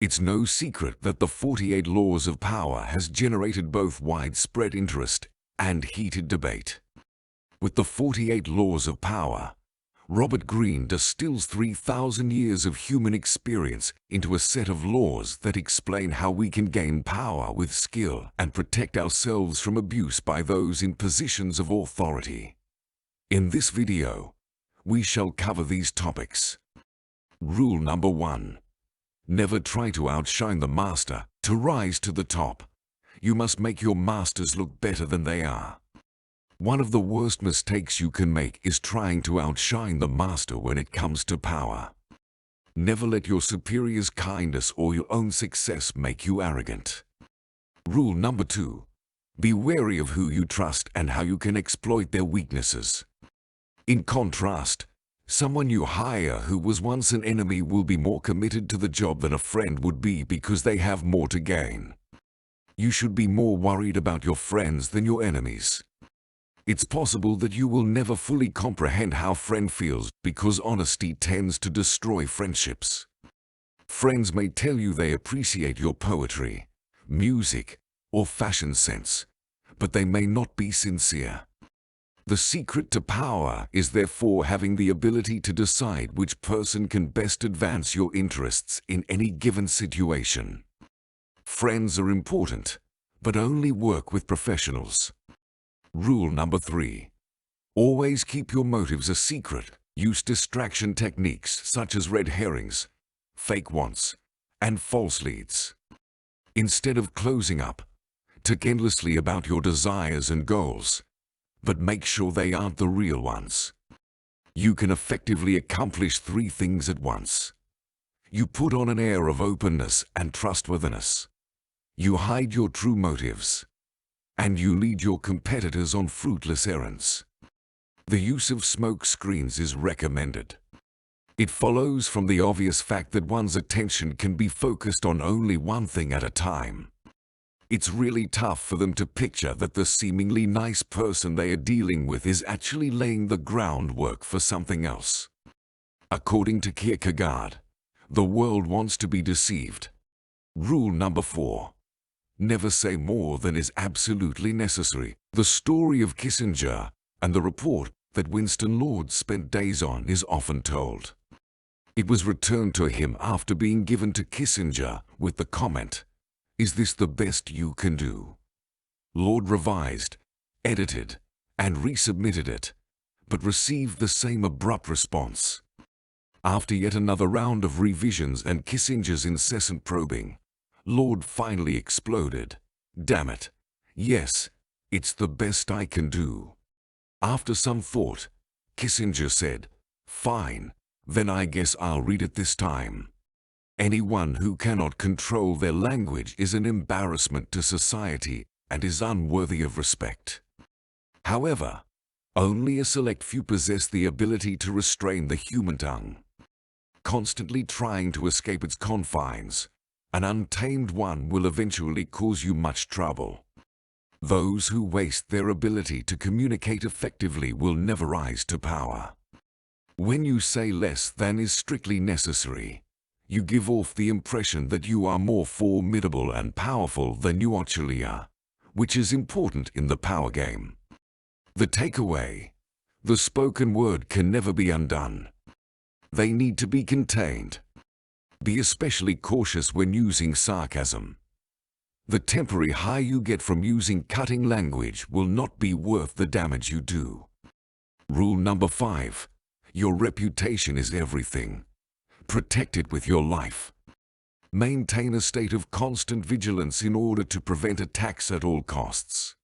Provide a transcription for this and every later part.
It's no secret that the 48 Laws of Power has generated both widespread interest and heated debate. With the 48 Laws of Power, Robert Greene distills 3,000 years of human experience into a set of laws that explain how we can gain power with skill and protect ourselves from abuse by those in positions of authority. In this video, we shall cover these topics. Rule number 1. Never try to outshine the master. To rise to the top, you must make your masters look better than they are. One of the worst mistakes you can make is trying to outshine the master when it comes to power. Never let your superior's kindness or your own success make you arrogant. Rule number 2. Be wary of who you trust and how you can exploit their weaknesses. In contrast, someone you hire who was once an enemy will be more committed to the job than a friend would be because they have more to gain. You should be more worried about your friends than your enemies. It's possible that you will never fully comprehend how a friend feels because honesty tends to destroy friendships. Friends may tell you they appreciate your poetry, music, or fashion sense, but they may not be sincere. The secret to power is therefore having the ability to decide which person can best advance your interests in any given situation. Friends are important, but only work with professionals. Rule number 3. Always keep your motives a secret. Use distraction techniques such as red herrings, fake wants, and false leads. Instead of closing up, talk endlessly about your desires and goals, but make sure they aren't the real ones. You can effectively accomplish 3 things at once. You put on an air of openness and trustworthiness. You hide your true motives. And you lead your competitors on fruitless errands. The use of smoke screens is recommended. It follows from the obvious fact that one's attention can be focused on only one thing at a time. It's really tough for them to picture that the seemingly nice person they are dealing with is actually laying the groundwork for something else. According to Kierkegaard, the world wants to be deceived. Rule number 4. Never say more than is absolutely necessary. The story of Kissinger and the report that Winston Lord spent days on is often told. It was returned to him after being given to Kissinger with the comment, "Is this the best you can do?" Lord revised, edited, and resubmitted it, but received the same abrupt response. After yet another round of revisions and Kissinger's incessant probing, Lord finally exploded. "Damn it. Yes, it's the best I can do." After some thought, Kissinger said, "Fine, then I guess I'll read it this time." Anyone who cannot control their language is an embarrassment to society and is unworthy of respect. However, only a select few possess the ability to restrain the human tongue. Constantly trying to escape its confines, an untamed one will eventually cause you much trouble. Those who waste their ability to communicate effectively will never rise to power. When you say less than is strictly necessary, you give off the impression that you are more formidable and powerful than you actually are, which is important in the power game. The takeaway: the spoken word can never be undone. They need to be contained. Be especially cautious when using sarcasm. The temporary high you get from using cutting language will not be worth the damage you do. Rule number 5. Your reputation is everything. Protect it with your life. Maintain a state of constant vigilance in order to prevent attacks at all costs.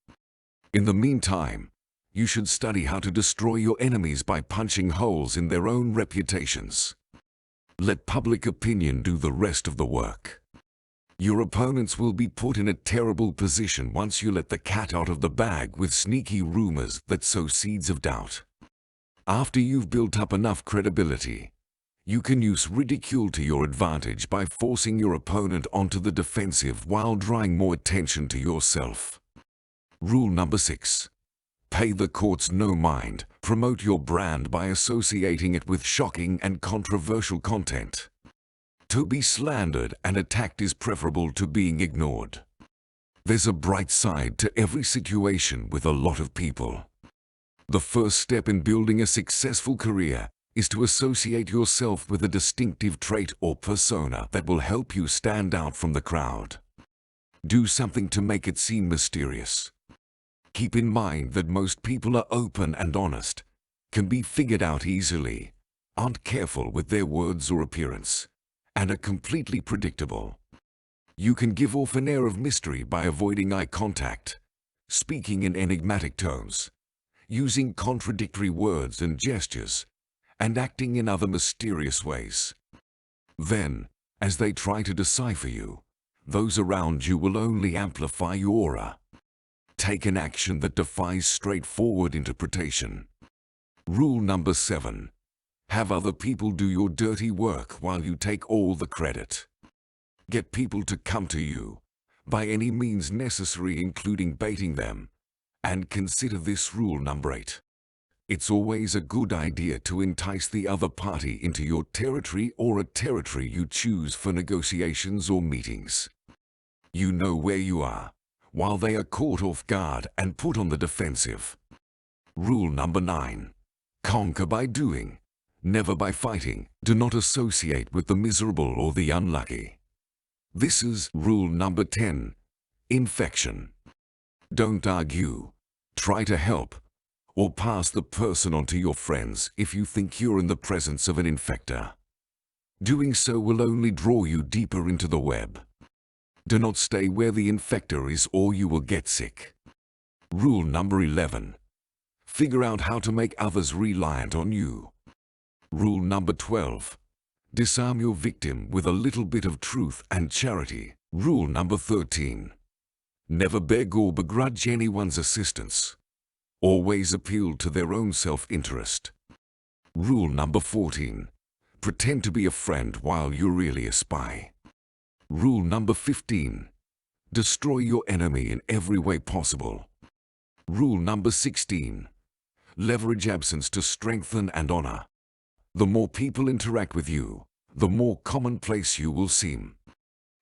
In the meantime, you should study how to destroy your enemies by punching holes in their own reputations. Let public opinion do the rest of the work. Your opponents will be put in a terrible position once you let the cat out of the bag with sneaky rumors that sow seeds of doubt. After you've built up enough credibility, you can use ridicule to your advantage by forcing your opponent onto the defensive while drawing more attention to yourself. Rule number 6. Pay the courts no mind. Promote your brand by associating it with shocking and controversial content. To be slandered and attacked is preferable to being ignored. There's a bright side to every situation with a lot of people. The first step in building a successful career is to associate yourself with a distinctive trait or persona that will help you stand out from the crowd. Do something to make it seem mysterious. Keep in mind that most people are open and honest, can be figured out easily, aren't careful with their words or appearance, and are completely predictable. You can give off an air of mystery by avoiding eye contact, speaking in enigmatic tones, using contradictory words and gestures, and acting in other mysterious ways. Then, as they try to decipher you, those around you will only amplify your aura. Take an action that defies straightforward interpretation. Rule number 7. Have other people do your dirty work while you take all the credit. Get people to come to you, by any means necessary, including baiting them, and consider this rule number 8. It's always a good idea to entice the other party into your territory or a territory you choose for negotiations or meetings. You know where you are, while they are caught off guard and put on the defensive. Rule number 9. Conquer by doing, never by fighting. Do not associate with the miserable or the unlucky. This is rule number 10. Infection. Don't argue, try to help, or pass the person on to your friends if you think you're in the presence of an infector. Doing so will only draw you deeper into the web. Do not stay where the infector is or you will get sick. Rule number 11. Figure out how to make others reliant on you. Rule number 12. Disarm your victim with a little bit of truth and charity. Rule number 13. Never beg or begrudge anyone's assistance. Always appeal to their own self-interest. Rule number 14. Pretend to be a friend while you're really a spy. Rule number 15. Destroy your enemy in every way possible. Rule number 16. Leverage absence to strengthen and honor. The more people interact with you, the more commonplace you will seem.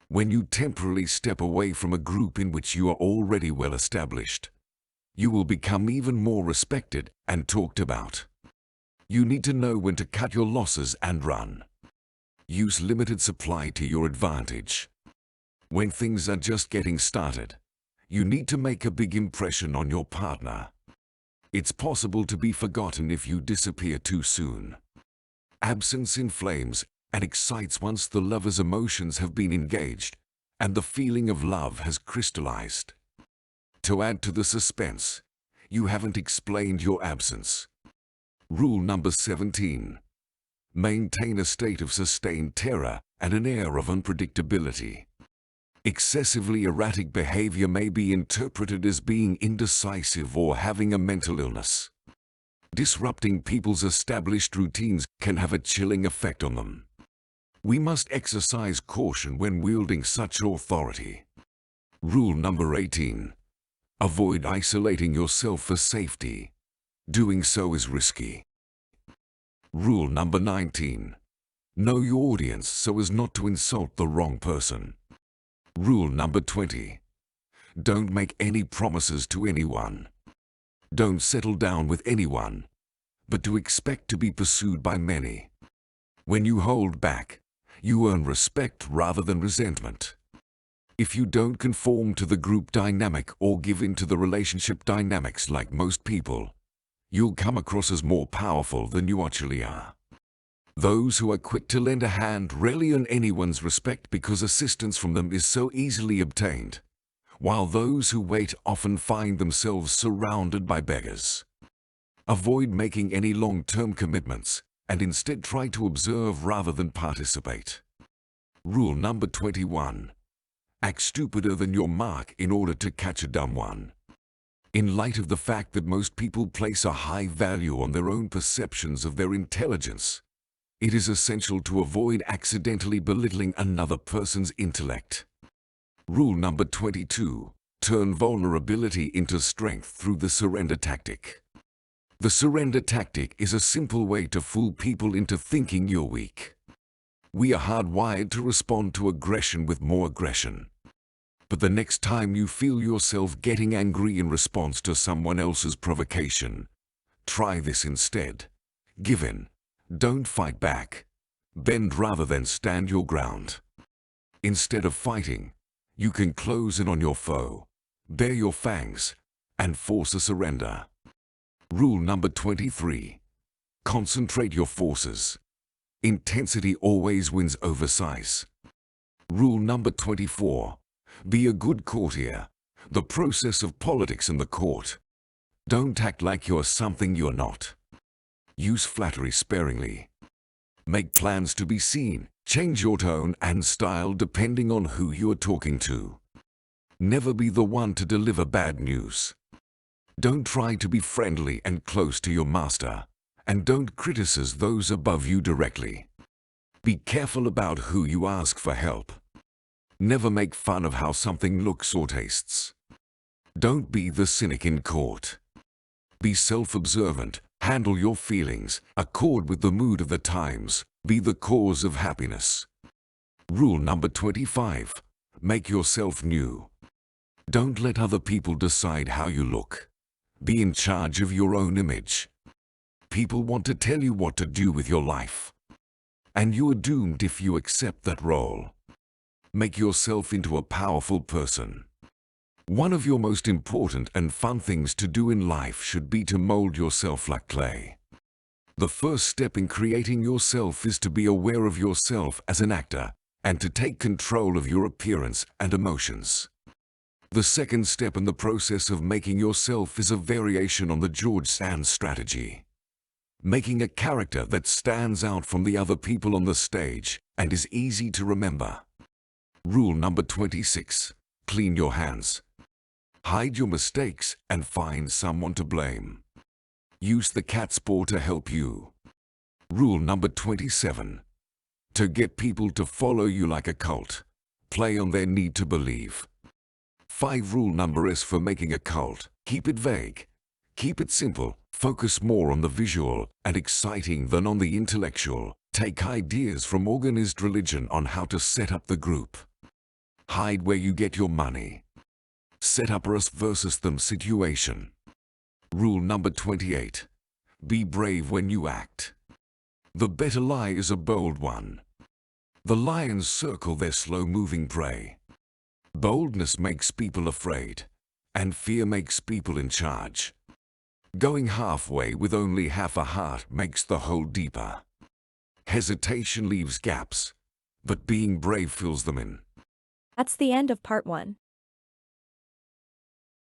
When you temporarily step away from a group in which you are already well established, you will become even more respected and talked about. You need to know when to cut your losses and run. Use limited supply to your advantage. When things are just getting started, you need to make a big impression on your partner. It's possible to be forgotten if you disappear too soon. Absence inflames and excites once the lover's emotions have been engaged and the feeling of love has crystallized. To add to the suspense, you haven't explained your absence. Rule number 17. Maintain a state of sustained terror and an air of unpredictability. Excessively erratic behavior may be interpreted as being indecisive or having a mental illness. Disrupting people's established routines can have a chilling effect on them. We must exercise caution when wielding such authority. Rule number 18. Avoid isolating yourself for safety. Doing so is risky. Rule number 19. Know your audience so as not to insult the wrong person. Rule number 20. Don't make any promises to anyone. Don't settle down with anyone, but to expect to be pursued by many. When you hold back, you earn respect rather than resentment. If you don't conform to the group dynamic or give in to the relationship dynamics like most people, you'll come across as more powerful than you actually are. Those who are quick to lend a hand rarely earn anyone's respect because assistance from them is so easily obtained, while those who wait often find themselves surrounded by beggars. Avoid making any long-term commitments and instead try to observe rather than participate. Rule number 21. Act stupider than your mark in order to catch a dumb one. In light of the fact that most people place a high value on their own perceptions of their intelligence, it is essential to avoid accidentally belittling another person's intellect. Rule number 22. Turn vulnerability into strength through the surrender tactic. The surrender tactic is a simple way to fool people into thinking you're weak. We are hardwired to respond to aggression with more aggression. But the next time you feel yourself getting angry in response to someone else's provocation, try this instead. Give in. Don't fight back. Bend rather than stand your ground. Instead of fighting, you can close in on your foe, bare your fangs, and force a surrender. Rule number 23. Concentrate your forces. Intensity always wins over size. Rule number 24. Be a good courtier. The process of politics in the court. Don't act like you're something you're not. Use flattery sparingly. Make plans to be seen. Change your tone and style depending on who you are talking to. Never be the one to deliver bad news. Don't try to be friendly and close to your master. And don't criticize those above you directly. Be careful about who you ask for help. Never make fun of how something looks or tastes. Don't be the cynic in court. Be self-observant, handle your feelings, accord with the mood of the times, be the cause of happiness. Rule number 25. Make yourself new. Don't let other people decide how you look. Be in charge of your own image. People want to tell you what to do with your life. And you are doomed if you accept that role. Make yourself into a powerful person. One of your most important and fun things to do in life should be to mold yourself like clay. The first step in creating yourself is to be aware of yourself as an actor and to take control of your appearance and emotions. The second step in the process of making yourself is a variation on the George Sand strategy. Making a character that stands out from the other people on the stage and is easy to remember. Rule number 26. Clean your hands. Hide your mistakes and find someone to blame. Use the cat's paw to help you. Rule number 27. To get people to follow you like a cult, play on their need to believe. 5 rule number is for making a cult. Keep it vague. Keep it simple. Focus more on the visual and exciting than on the intellectual. Take ideas from organized religion on how to set up the group. Hide where you get your money. Set up us versus them situation. Rule number 28. Be brave when you act. The better lie is a bold one. The lions circle their slow-moving prey. Boldness makes people afraid, and fear makes people in charge. Going halfway with only half a heart makes the hole deeper. Hesitation leaves gaps, but being brave fills them in. That's the end of part 1.